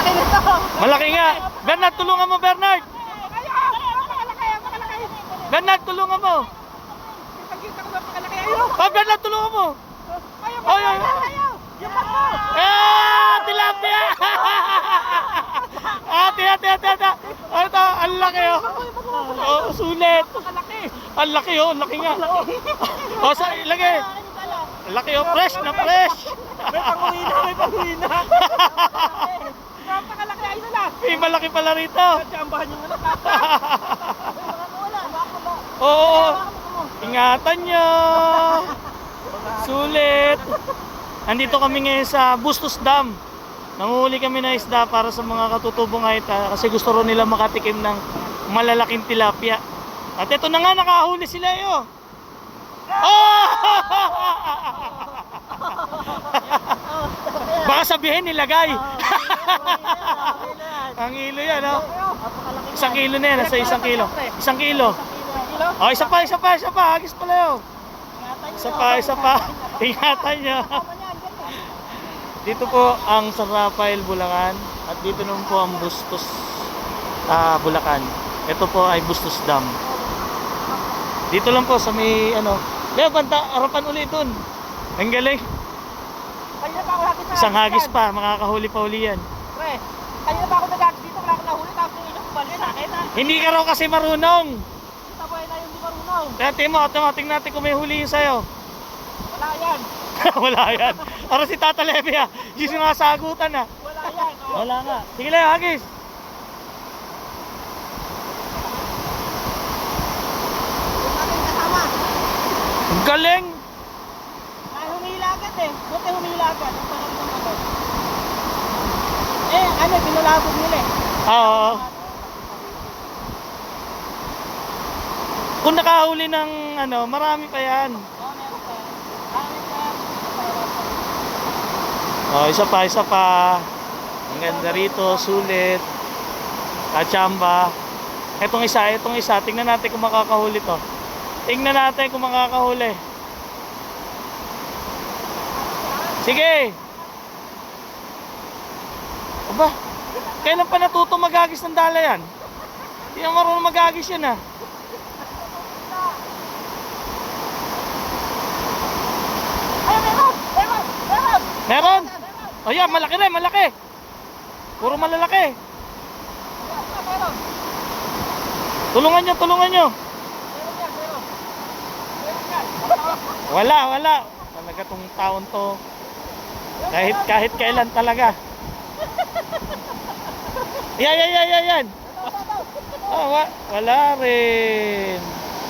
Malaki nito. Malaki nga. Bernard, tulungan mo, Bernard. Bernard, tulungan mo. Pagkita ko napakalaki. Ayun. Oh, Bernard, tulungan mo. Ay, ay, ay. Yung bato. Tilapia! Tiyata. Ito, ang laki oh. Oh, sulit. Ang laki oh, ang laki nga. Oh, ilagay. Ang laki oh, fresh na fresh. May panguwi na. Napakalaki. Ayun na. May malaki pala rito. Chambahan yung anak. Oo. Ingatan nyo. Sulit. Andito kami ngayon sa Bustos Dam. Nanguhuli kami ng isda para sa mga katutubong Haita kasi gusto rin nila makatikim ng malalaking tilapia. At ito na nga, nakahuli sila oh. Oh! Baka sabihin nilagay. Ang kilo yan oh. 1 kilo na yan, nasa 1 kilo. 1 kilo. Oh, isa pa. Hagis pala yun. Isa pa. Ingatan nyo. Dito po ang San Rafael, Bulacan. At dito naman po ang Bustos, Bulacan. Ito po ay Bustos Dam. Dito lang po sa may Leo, harapan ulit dun. Ang galing. Isang hagis pa, makakahuli pa uli yan. Pre, kanina pa ako nag-hagis dito, wala akong nahuli, tapos yung isang balik sa akin ha. Hindi ka raw kasi marunong. Sabay na yung di marunong. Tingnan natin kung may huli sa'yo. Wala yan. Wala yan. Para si Tata Leve yung sumasagutan Wala yan. Oh. Wala nga. Sige Leo, hagis. Ang galing. Ay, humila agad eh. Buti humila agad. Ang pangalan ng agad. Pinulabog nila eh. Oo. Kung nakahuli ng marami pa yan. Oo, meron pa yan. Meron pa yan. Oh, isa pa. Ang ganda rito, sulit. Kachamba. Itong isa. Tingnan natin kung makakahuli to. Tingnan natin kung makakahuli. Sige. Aba, kailan pa natuto maghagis ng dala yan? Hindi na marunong maghagis yan Ay, meron! Meron? Oh yeah, malaki. Puro malalaki. Meron. Tulungan nyo. Meron yan. Wala. Talaga tong taon to. Kahit kailan talaga. Yan. Oh, wala rin.